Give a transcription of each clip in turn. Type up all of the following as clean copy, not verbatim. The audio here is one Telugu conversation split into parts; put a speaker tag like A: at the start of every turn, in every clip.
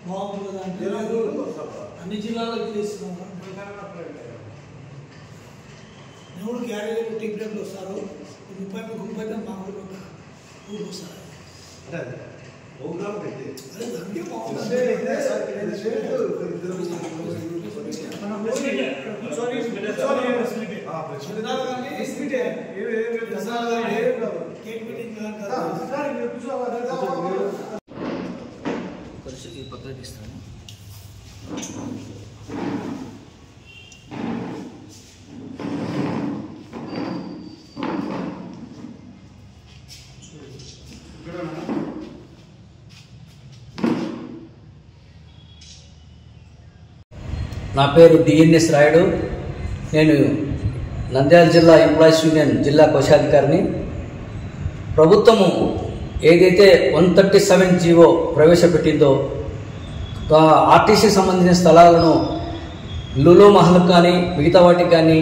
A: బాగుంది కదా అంటే అన్ని జిల్లాలకు చేస్తున్నాం. ఎవరు క్యారీలు టికెట్లు వస్తారు 30 మా ఊరికి వస్తారు. అదే అందుకే బాగుంది.
B: పరిస్థితి పక్కకి ఇస్తాను. నా పేరు డిఎన్ఎస్ రాయుడు. నేను నంద్యాల జిల్లా ఎంప్లాయీస్ యూనియన్ జిల్లా కోశాధికారిని. ప్రభుత్వము ఏదైతే 137 జీవో ప్రవేశపెట్టిందో ఆర్టీసీ సంబంధించిన స్థలాలను లులు మహల్కి కానీ మిగతా వాటికి కానీ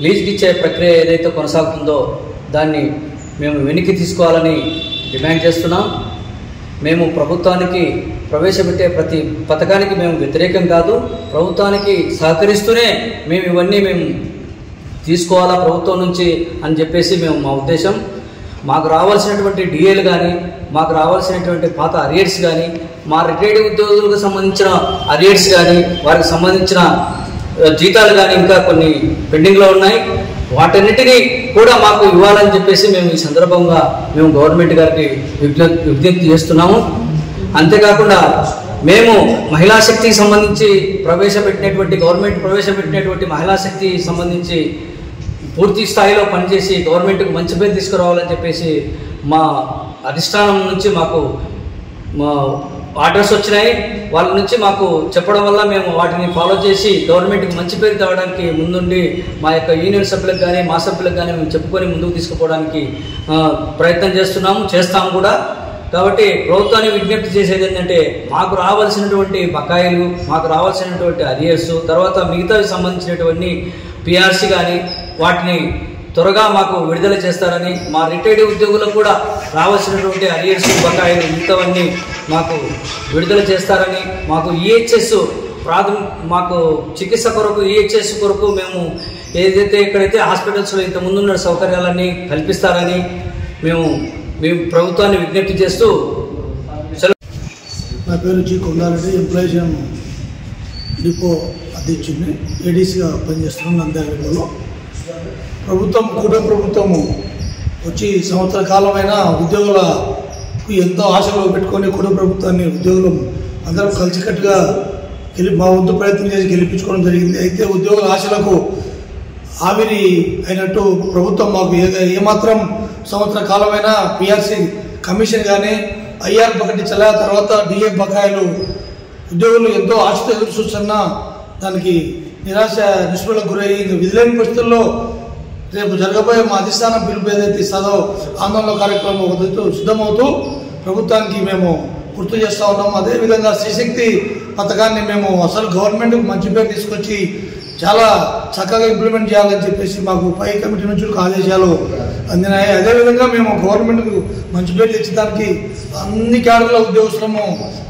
B: లీజుకి ఇచ్చే ప్రక్రియ ఏదైతే కొనసాగుతుందో దాన్ని మేము వెనక్కి తీసుకోవాలని డిమాండ్ చేస్తున్నాం. మేము ప్రభుత్వానికి ప్రవేశపెట్టే ప్రతి పథకానికి మేము వ్యతిరేకం కాదు, ప్రభుత్వానికి సహకరిస్తూనే ఇవన్నీ తీసుకోవాలా ప్రభుత్వం నుంచి అని చెప్పేసి మా ఉద్దేశం. మాకు రావాల్సినటువంటి డిఏలు కానీ, మాకు రావాల్సినటువంటి పాత అరియర్స్ కానీ, మా రిటైర్డ్ ఉద్యోగులకు సంబంధించిన అరియర్స్ కానీ, వారికి సంబంధించిన జీతాలు కానీ ఇంకా కొన్ని పెండింగ్లో ఉన్నాయి. వాటన్నిటినీ కూడా మాకు ఇవ్వాలని చెప్పేసి ఈ సందర్భంగా గవర్నమెంట్ గారికి విజ్ఞప్తి చేస్తున్నాము. అంతేకాకుండా మేము మహిళా శక్తికి సంబంధించి గవర్నమెంట్ ప్రవేశపెట్టినటువంటి మహిళా శక్తికి సంబంధించి పూర్తి స్థాయిలో పనిచేసి గవర్నమెంట్కు మంచి పేరు తీసుకురావాలని చెప్పేసి మా అధిష్టానం నుంచి మాకు ఆర్డర్స్ వచ్చినాయి. వాళ్ళ నుంచి మాకు చెప్పడం వల్ల మేము వాటిని ఫాలో చేసి గవర్నమెంట్కి మంచి పేరు తేవడానికి ముందుండి మా యొక్క యూనియన్ సభ్యులకు కానీ మా సభ్యులకు కానీ మేము చెప్పుకొని ముందుకు తీసుకుపోవడానికి ప్రయత్నం చేస్తాము కూడా. కాబట్టి ప్రభుత్వాన్ని విజ్ఞప్తి చేసేది ఏంటంటే మాకు రావాల్సినటువంటి బకాయిలు, మాకు రావాల్సినటువంటి అరియర్స్, తర్వాత మిగతావి సంబంధించినటువంటి పిఆర్సీ కానీ వాటిని త్వరగా మాకు విడుదల చేస్తారని, మా రిటైర్డ్ ఉద్యోగులకు కూడా రావాల్సినటువంటి అరియర్స్ బకాయిలు మిగతావన్నీ మాకు విడుదల చేస్తారని, మాకు ఈహెచ్ఎస్ మాకు చికిత్స కొరకు ఈహెచ్ఎస్ కొరకు మేము ఏదైతే ఎక్కడైతే హాస్పిటల్స్లో ఇంత ముందున్న సౌకర్యాలన్నీ కల్పిస్తారని మేము ప్రభుత్వాన్ని విజ్ఞప్తి చేస్తూ.
A: నా పేరు జి కొండారెడ్డి, ఎంప్లాయీస్ డిపో అధ్యక్షుడిని, ఏడీసీగా పనిచేస్తున్నాను నంద్యాలలో. ప్రభుత్వము వచ్చి సంవత్సర కాలమైన ఉద్యోగులకు ఎంతో ఆశలు పెట్టుకొని ప్రభుత్వాన్ని ఉద్యోగులు అందరం కలిసికట్టుగా మా వంతు ప్రయత్నం చేసి గెలిపించుకోవడం జరిగింది. అయితే ఉద్యోగుల ఆశలకు ఆవిరి అయినట్టు ప్రభుత్వం మాకు ఏమాత్రం సంవత్సర కాలమైన పిఆర్సీ కమిషన్ కానీ ఐఆర్ ప్రకటించలే. తర్వాత డిఏ బకాయిలు ఉద్యోగులు ఎంతో ఆశతో ఎదురు చూస్తున్న దానికి నిరాశ నిస్పృహలకు గురయ్యి విధులేని పరిస్థితుల్లో రేపు జరగబోయే మా అధిష్టానం పిలుపు ఏదైతే ఇస్తుందో ఆందోళన కార్యక్రమం సిద్ధమవుతూ ప్రభుత్వానికి మేము గుర్తు చేస్తూ ఉన్నాము. అదేవిధంగా శ్రీశక్తి పథకాన్ని మేము అసలు గవర్నమెంట్కి మంచి పేరు తీసుకొచ్చి చాలా చక్కగా ఇంప్లిమెంట్ చేయాలని చెప్పేసి మాకు పై కమిటీ నుంచి ఆదేశాలు అందినాయి. అదేవిధంగా మేము గవర్నమెంట్కు మంచి పేరు తెచ్చడానికి అన్ని క్యాడర్ల ఉద్యోగస్తులము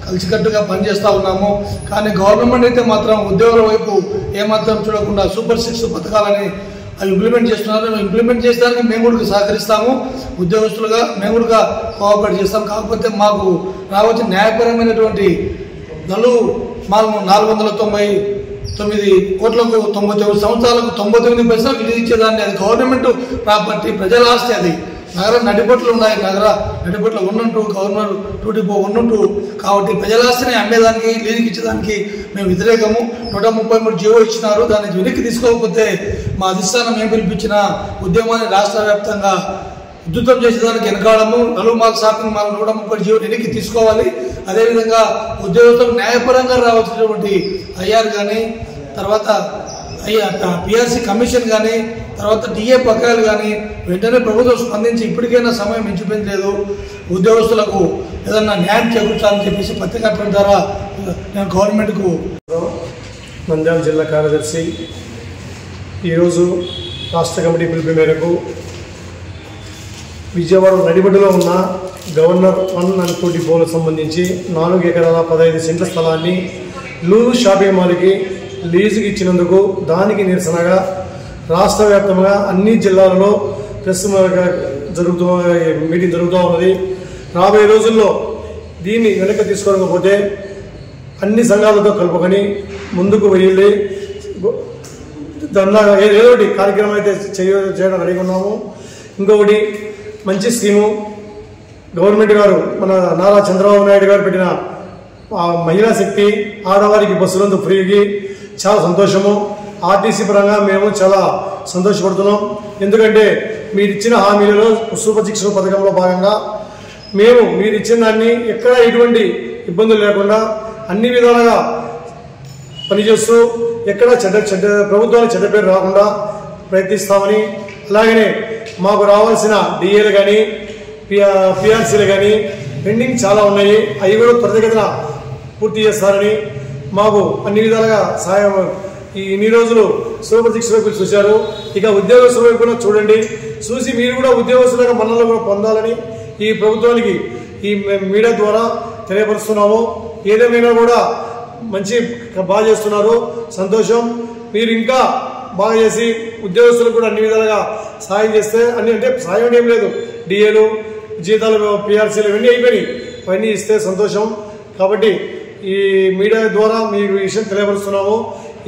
A: కలిసికట్టుగా పనిచేస్తూ ఉన్నాము. కానీ గవర్నమెంట్ అయితే మాత్రం ఉద్యోగుల వైపు ఏమాత్రం చూడకుండా సూపర్ 6 పథకాలని అవి ఇంప్లిమెంట్ చేస్తున్నారు. ఇంప్లిమెంట్ చేసేదానికి మేము కూడా సహకరిస్తాము, ఉద్యోగస్తులుగా మేము కూడా కోఆపరేట్ చేస్తాం. కాకపోతే మాకు రావాల్సిన న్యాయపరమైనటువంటి నలుగు 499 కోట్లకు 99 సంవత్సరాలకు 99 పైసలు విలువ ఇచ్చేదాన్ని, అది గవర్నమెంట్ ప్రాపర్టీ, ప్రజల ఆస్తి. అది నగర నడిబొట్లు ఉన్నాయి, నడిబొట్లు ఉన్నట్టు గవర్నర్ టూడిపో ఉన్నట్టు. కాబట్టి ప్రజల ఆస్తిని అమ్మేదానికి లీజుకి ఇచ్చేదానికి మేము వ్యతిరేకము. 133 జీవో ఇచ్చినారు, దాన్ని వెనక్కి తీసుకోకపోతే మా అధిష్టానం ఏం పిలిపించిన ఉద్యమాన్ని రాష్ట్ర వ్యాప్తంగా ఉద్ధృతం చేసేదానికి వెనకాడము. నలుగు మాల్ షాపింగ్ మాల్ 130 జీవో వెనక్కి తీసుకోవాలి. అదేవిధంగా ఉద్యోగులకు న్యాయపరంగా రావాల్సినటువంటి ఐఆర్ కానీ, తర్వాత పిఆర్సీ కమిషన్ కానీ, తర్వాత డిఏ బకాయిలు కానీ వెంటనే ప్రభుత్వం స్పందించి ఇప్పటికైనా సమయం మించిపోయింది లేదు, ఉద్యోగస్తులకు ఏదన్నా న్యాయం చేకూర్చాలని చెప్పేసి పత్రికా ద్వారా నేను గవర్నమెంట్కు.
C: నంద్యాల జిల్లా కార్యదర్శి ఈరోజు రాష్ట్ర కమిటీ పిలుపు మేరకు విజయవాడ నడిబడిలో ఉన్న గవర్నర్ 1 and 2 డిపోలకు సంబంధించి 4 ఎకరాల 15 సెంట్ల స్థలాన్ని లూలు షాపింగ్ మాల్కి లీజుకి ఇచ్చినందుకు దానికి నిరసనగా రాష్ట్ర వ్యాప్తంగా అన్ని జిల్లాలలో ప్రెస్ మీటింగ్ జరుగుతూ ఉన్నది. రాబోయే రోజుల్లో దీన్ని వెనక్కి తీసుకోకపోతే అన్ని సంఘాలతో కలుపుకొని ముందుకు వెళ్ళి ధర్నా ఏదో ఒకటి కార్యక్రమం అయితే చేయడం రెడీగా ఉన్నాము. ఇంకొకటి మంచి స్కీము గవర్నమెంట్ గారు మన నారా చంద్రబాబు నాయుడు గారు పెట్టిన మహిళా శక్తి ఆడవారికి బస్సులందు ఫ్రీకి చాలా సంతోషము. ఆర్టీసీ పరంగా మేము చాలా సంతోషపడుతున్నాం. ఎందుకంటే మీరు ఇచ్చిన హామీలలో సూపర్ 6 పథకంలో భాగంగా మేము మీరు ఇచ్చిన దాన్ని ఎక్కడ ఎటువంటి ఇబ్బందులు లేకుండా అన్ని విధాలుగా పనిచేస్తూ ఎక్కడ ప్రభుత్వానికి చెడ్డ పేరు రాకుండా ప్రయత్నిస్తామని, అలాగనే మాకు రావాల్సిన డిఏలు కానీ పిఆర్సీలు కానీ పెండింగ్ చాలా ఉన్నాయి, అవి కూడా త్వరితగతిన పూర్తి చేస్తారని మాకు అన్ని విధాలుగా సహాయం. ఇన్ని రోజులు సూపర్ 6 వైపు చూశారు, ఇక ఉద్యోగస్తుల వైపు కూడా చూడండి. చూసి మీరు కూడా ఉద్యోగస్తులుగా మన్నలు కూడా పొందాలని ఈ ప్రభుత్వానికి ఈ మీడియా ద్వారా తెలియపరుస్తున్నాము. ఏదేమైనా కూడా మంచి బాగా చేస్తున్నారు, సంతోషం. మీరు ఇంకా బాగా చేసి ఉద్యోగస్తులకు కూడా అన్ని విధాలుగా సహాయం చేస్తే అంటే సహాయం ఏం లేదు, డిఏలు జీతాలు పిఆర్సీలు ఇవన్నీ అయిపోయినాయి, అవన్నీ ఇస్తే సంతోషం. కాబట్టి ఈ మీడియా ద్వారా మీకు ఈ విషయం తెలియపరుస్తున్నాము.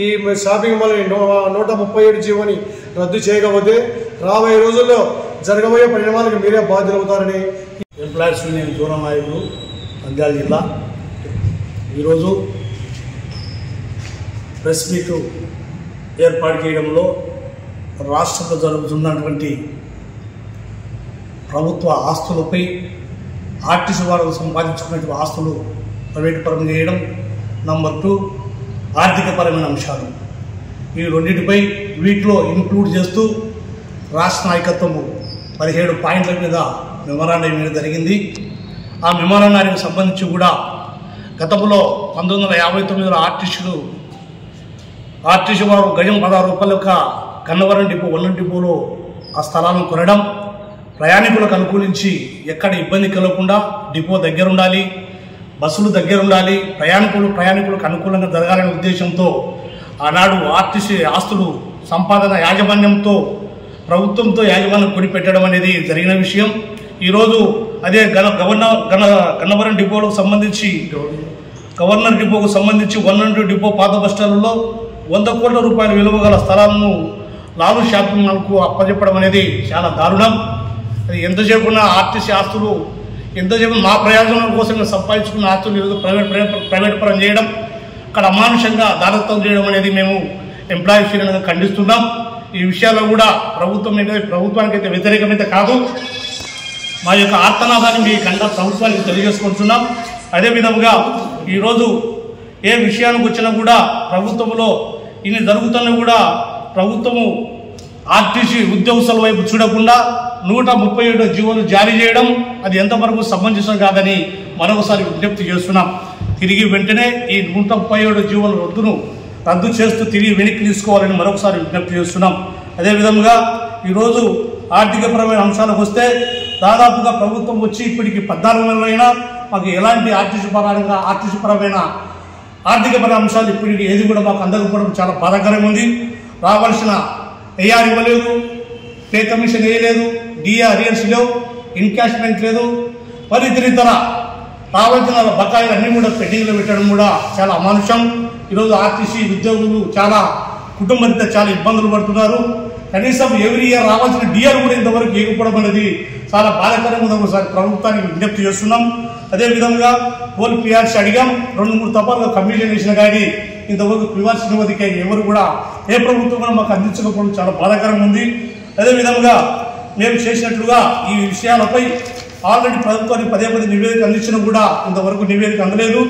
C: ఈ షాపింగ్ మాల్ 137 జీవోని రద్దు చేయకపోతే రాబోయే రోజుల్లో జరగబోయే పరిణామాలకు మీరే బాధ్యులవుతారని
A: ఎంప్లాయీస్ యూనియన్ దూర నాయకులు నంద్యాల జిల్లా ఈరోజు ప్రెస్ మీటు ఏర్పాటు చేయడంలో రాష్ట్రంలో జరుగుతున్నటువంటి ప్రభుత్వ ఆస్తులపై ఆర్టీసీ వారు సంపాదించుకున్నటువంటి ఆస్తులు ప్రైవేటు పరం చేయడం, నంబర్ 2 ఆర్థికపరమైన అంశాలు, ఈ రెండింటిపై వీటిలో ఇంక్లూడ్ చేస్తూ రాష్ట్ర నాయకత్వము 17 పాయింట్ల మీద మెమరాండం ఇవ్వడం జరిగింది. ఆ మెమరాండానికి సంబంధించి కూడా గతంలో 1959లో ఆర్టీసీ వారు గజం 16 రూపాయల గన్నవరం డిపో 1 డిపోలో ఆ స్థలాలను కొనడం, ప్రయాణికులకు అనుకూలించి ఎక్కడ ఇబ్బంది కలగకుండా డిపో దగ్గర ఉండాలి, బస్సులు దగ్గర ఉండాలి, ప్రయాణికులకు అనుకూలంగా జరగాలనే ఉద్దేశంతో ఆనాడు ఆర్టీసీ ఆస్తులు సంపాదన యాజమాన్యంతో ప్రభుత్వంతో యాజమాన్యం కొనిపెట్టడం అనేది జరిగిన విషయం. ఈరోజు అదే గన్నవరం డిపోలకు సంబంధించి గవర్నర్ డిపోకు సంబంధించి 1 డిపో పాత బస్టాండ్లలో 100 కోట్ల రూపాయల విలువ గల స్థలాలను లాలు షాపింగ్ మాల్కు అప్పచెప్పడం అనేది చాలా దారుణం. అది ఎంతసేపు ఉన్న ఆర్టీసీ ఆస్తులు ఎంతసేపు మా ప్రయోజనం కోసం సంపాదించుకున్న ఆస్తులు ఈరోజు ప్రైవేట్ పరం చేయడం, అక్కడ అమానుషంగా దారత్వం చేయడం అనేది మేము ఎంప్లాయీస్ యూనియన్గా ఖండిస్తున్నాం. ఈ విషయాల్లో కూడా ప్రభుత్వానికి అయితే వ్యతిరేకమైతే కాదు, మా యొక్క ఆర్తనాదాన్ని మీ ప్రభుత్వానికి తెలియజేసుకుంటున్నాం. అదేవిధంగా ఈరోజు ఏ విషయానికి వచ్చినా కూడా ప్రభుత్వంలో ఇన్ని జరుగుతున్నా కూడా ప్రభుత్వము ఆర్టీసీ ఉద్యోగస్తుల వైపు చూడకుండా 137 జీవోలు జారీ చేయడం అది ఎంతవరకు సమంజసం కాదని మరొకసారి విజ్ఞప్తి చేస్తున్నాం. తిరిగి వెంటనే ఈ 137 జీవోల రద్దు చేస్తూ తిరిగి వెనక్కి తీసుకోవాలని మరొకసారి విజ్ఞప్తి చేస్తున్నాం. అదేవిధంగా ఈరోజు ఆర్థికపరమైన అంశాలకు వస్తే దాదాపుగా ప్రభుత్వం వచ్చి ఇప్పటికి 14 నెలలైనా మాకు ఎలాంటి ఆర్టీసీపరమైన ఆర్థికపరమైన అంశాలు ఇప్పటికి ఏది కూడా మాకు అందకపోవడం చాలా బాధాకరంగా ఉంది. రావాల్సిన ఏఆర్ ఇవ్వలేదు, పే కమిషన్ వేయలేదు, డిఏ అరియర్స్ లేవు, ఇన్కాష్మెంట్ లేదు, మరి ఇతర రావాల్సిన బకాయిలు అన్నీ కూడా పెండింగ్లో పెట్టడం కూడా చాలా అమానుషం. ఈరోజు ఆర్టీసీ ఉద్యోగులు చాలా కుటుంబంతో చాలా ఇబ్బందులు పడుతున్నారు. కనీసం ఎవ్రీ ఇయర్ రావాల్సిన డిఆర్ కూడా ఇంతవరకు ఇవ్వకపోవడం అనేది చాలా బాధాకరంగా ఒకసారి ప్రభుత్వానికి విజ్ఞప్తి చేస్తున్నాం. అదేవిధంగా పోల్ పిఆర్సీ అడిగాం, 2-3 తపాలుగా కమిషన్ వేసిన కానీ ఇంతవరకు పిఆర్సీ నివేదిక ఎవరు కూడా ఏ ప్రభుత్వం కూడా మాకు అందించకపోవడం చాలా బాధాకరంగా ఉంది. అదేవిధంగా మేము చేసినట్లుగా ఈ విషయాలపై ఆల్రెడీ ప్రభుత్వానికి 10 నివేదిక అందించినా కూడా ఇంతవరకు నివేదిక అందలేదు.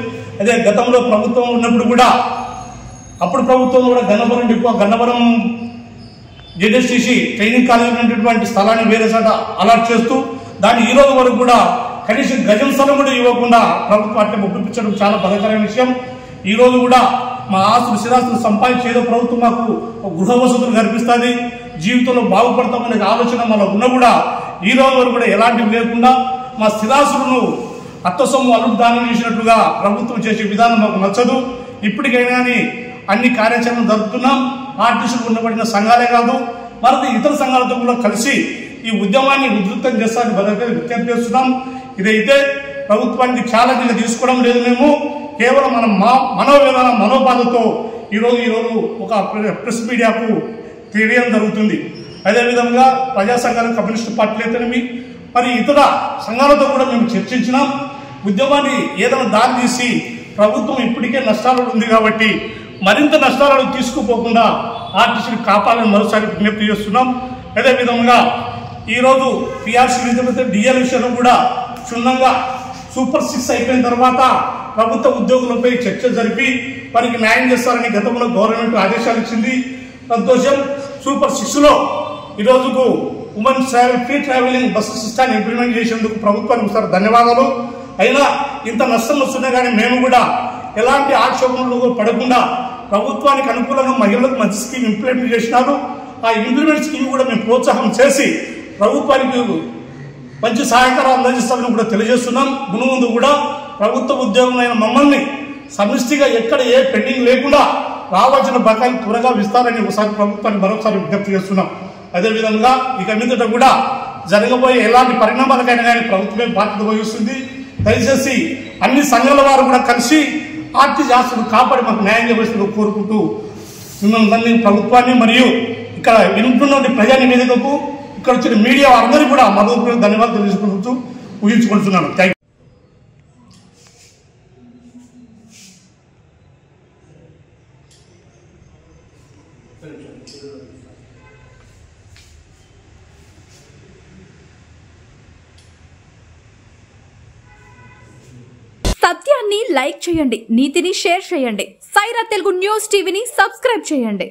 A: అదే గతంలో ప్రభుత్వం ఉన్నప్పుడు కూడా అప్పుడు ప్రభుత్వం కూడా గన్నవరం జెడ్ఎస్టీసీ ట్రైనింగ్ కాలేజీ ఉన్నటువంటి స్థలాన్ని వేరే చోట అలాట్ చేస్తూ దాన్ని ఈ రోజు వరకు కూడా కనీసం గజం స్థలం కూడా ఇవ్వకుండా ప్రభుత్వం అట్లా ఒప్పించడం చాలా బాధాకరమైన విషయం. ఈ రోజు కూడా మా ఆస్తులు స్థిరాస్తులు సంపాదించి ఏదో ప్రభుత్వం మాకు గృహ వసతులు కల్పిస్తుంది, జీవితంలో బాగుపడతామనే ఆలోచన మనకు ఉన్నా కూడా
D: ఈ రోజు వరకు కూడా ఎలాంటివి లేకుండా మా స్థిరాస్తులను అత్తసొమ్ము అలుపు దానం చేసినట్లుగా ప్రభుత్వం చేసే విధానం మాకు నచ్చదు. ఇప్పటికైనా కానీ అన్ని కార్యాచరణ జరుపుతున్నాం. ఆర్టీసీలు ఉండబడిన సంఘాలే కాదు, మరి ఇతర సంఘాలతో కూడా కలిసి ఈ ఉద్యమాన్ని ఉధృతం చేస్తారని విజ్ఞప్తి చేస్తున్నాం. ఇదైతే ప్రభుత్వానికి ఛాలెంజ్గా తీసుకోవడం లేదు. మేము కేవలం మన మనోవేదన మనోబాధతో ఈరోజు ఒక ప్రెస్ మీడియాకు తెలియడం జరుగుతుంది. అదేవిధంగా ప్రజా సంఘాలు, కమ్యూనిస్టు పార్టీలు అయితేనేమి మరి ఇతర సంఘాలతో కూడా మేము చర్చించినాం. ఉద్యమాన్ని ఏదైనా దారి తీసి ప్రభుత్వం ఇప్పటికే నష్టాలు ఉంది కాబట్టి మరింత నష్టాలను తీసుకుపోకుండా ఆర్టీసీని కాపాడాలని మరోసారి విజ్ఞప్తి చేస్తున్నాం. అదేవిధంగా ఈరోజు పిఆర్సీ డిఎల్ విషయంలో కూడా క్షుణ్ణంగా సూపర్ 6 అయిపోయిన తర్వాత ప్రభుత్వ ఉద్యోగులపై చర్చ జరిపి వారికి న్యాయం చేస్తారని గతంలో గవర్నమెంట్ ఆదేశాలు ఇచ్చింది. సంతోషం. సూపర్ 6లో ఈరోజుకు ఉమెన్ ఫ్రీ ట్రావెలింగ్ బస్సు సిస్టాన్ని ఇంప్లిమెంట్ చేసేందుకు ప్రభుత్వానికి ఒకసారి ధన్యవాదాలు. అయినా ఇంత నష్టం వస్తున్నా కానీ మేము కూడా ఎలాంటి ఆక్షేపణలు పడకుండా ప్రభుత్వానికి అనుకూలంగా మహిళలకు మంచి స్కీమ్ ఇంప్లిమెంట్ చేసినారు. ఆ ఇంప్లిమెంట్ స్కీమ్ కూడా మేము ప్రోత్సాహం చేసి ప్రభుత్వానికి మంచి సహాయకారం అందజేస్తామని కూడా తెలియజేస్తున్నాం. ముందు కూడా ప్రభుత్వ ఉద్యోగమైన మమ్మల్ని సమిష్టిగా ఎక్కడ ఏ పెండింగ్ లేకుండా రావాల్సిన బకాయిలు త్వరగా విస్తారని ఒకసారి ప్రభుత్వాన్ని మరొకసారి విజ్ఞప్తి చేస్తున్నాం. అదేవిధంగా ఇక మీదట కూడా జరగబోయే ఎలాంటి పరిణామాలకైనా కానీ ప్రభుత్వమే బాధ్యత వహిస్తుంది. దయచేసి అన్ని సంఘాల వారు కూడా కలిసి ఆర్టీసీ ఆస్తులు కాపాడి మాకు న్యాయం చేయవలసిందిగా కోరుకుంటూ మిమ్మల్ని ప్రభుత్వాన్ని మరియు ఇక్కడ వింటున్న ప్రజా నివేదికకు ఇక్కడ వచ్చిన మీడియా అందరికీ కూడా మరొక ధన్యవాదాలు తెలియజేసుకుంటూ ఊహించుకుంటున్నాను. Thank you.
E: సత్యాన్ని లైక్ చేయండి, నీతిని షేర్ చేయండి. సైరా తెలుగు న్యూస్ టీవీని సబ్స్క్రైబ్ చేయండి.